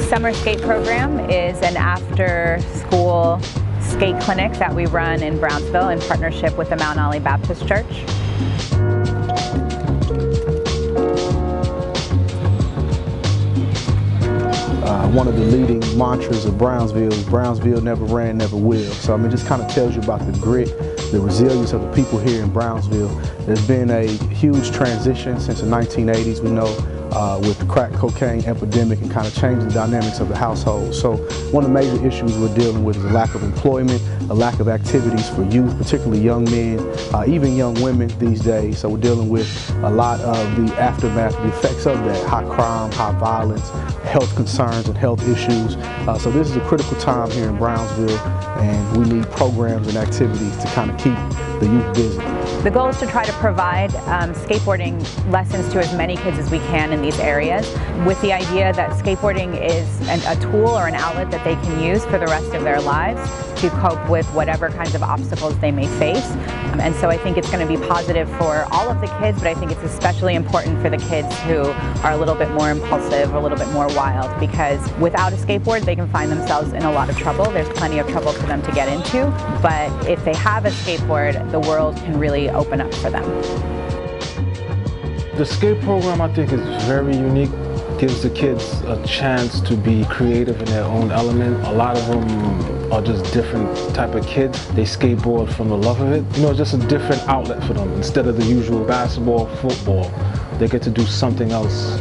Summer Skate Program is an after-school skate clinic that we run in Brownsville in partnership with the Mount Olive Baptist Church. One of the leading mantras of Brownsville is Brownsville never ran, never will. So it just kind of tells you about the grit, the resilience of the people here in Brownsville. There's been a huge transition since the 1980s, we know, with the crack cocaine epidemic and kind of changing the dynamics of the household. So one of the major issues we're dealing with is a lack of employment, a lack of activities for youth, particularly young men, even young women these days. So we're dealing with a lot of the aftermath, the effects of that, high crime, high violence, health concerns and health issues. So this is a critical time here in Brownsville, and we need programs and activities to kind of keep the youth busy. The goal is to try to provide skateboarding lessons to as many kids as we can in these areas, with the idea that skateboarding is a tool or an outlet that they can use for the rest of their lives to cope with whatever kinds of obstacles they may face. And so I think it's going to be positive for all of the kids, but I think it's especially important for the kids who are a little bit more impulsive, a little bit more wild, because without a skateboard they can find themselves in a lot of trouble. There's plenty of trouble for them to get into, but if they have a skateboard, the world can really open up for them. The skate program, I think, is very unique. Gives the kids a chance to be creative in their own element. A lot of them are just different type of kids. They skateboard from the love of it. You know, it's just a different outlet for them. Instead of the usual basketball, football, they get to do something else,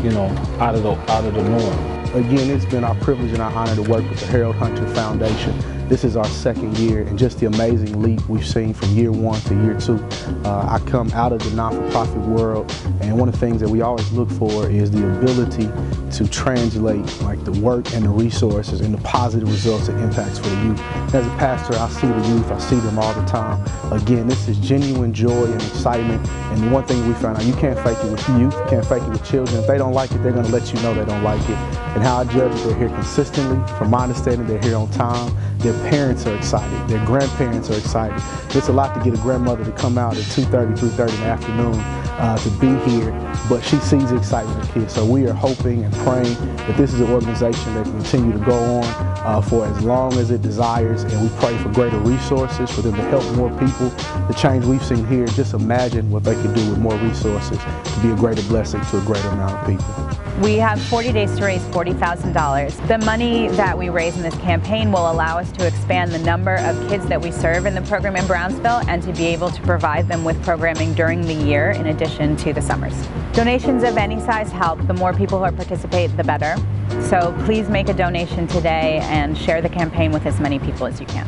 you know, out of the norm. Again, it's been our privilege and our honor to work with the Harold Hunter Foundation. This is our second year, and just the amazing leap we've seen from year one to year two. I come out of the non-for-profit world, and one of the things that we always look for is the ability to translate like the work and the resources into positive results and impacts for the youth. As a pastor, I see the youth, I see them all the time. Again, this is genuine joy and excitement, and one thing we found out, you can't fake it with youth, you can't fake it with children. If they don't like it, they're going to let you know they don't like it. And how I judge it, they're here consistently. From my understanding, they're here on time. Their parents are excited. Their grandparents are excited. It's a lot to get a grandmother to come out at 2:30, 3:30 in the afternoon to be here, but she sees the excitement of kids. So we are hoping and praying that this is an organization that can continue to go on for as long as it desires, and we pray for greater resources for them to help more people. The change we've seen here, just imagine what they could do with more resources to be a greater blessing to a greater amount of people. We have 40 days to raise $40,000. The money that we raise in this campaign will allow us to expand the number of kids that we serve in the program in Brownsville and to be able to provide them with programming during the year in addition to the summers. Donations of any size help. The more people who participate, the better. So please make a donation today and share the campaign with as many people as you can.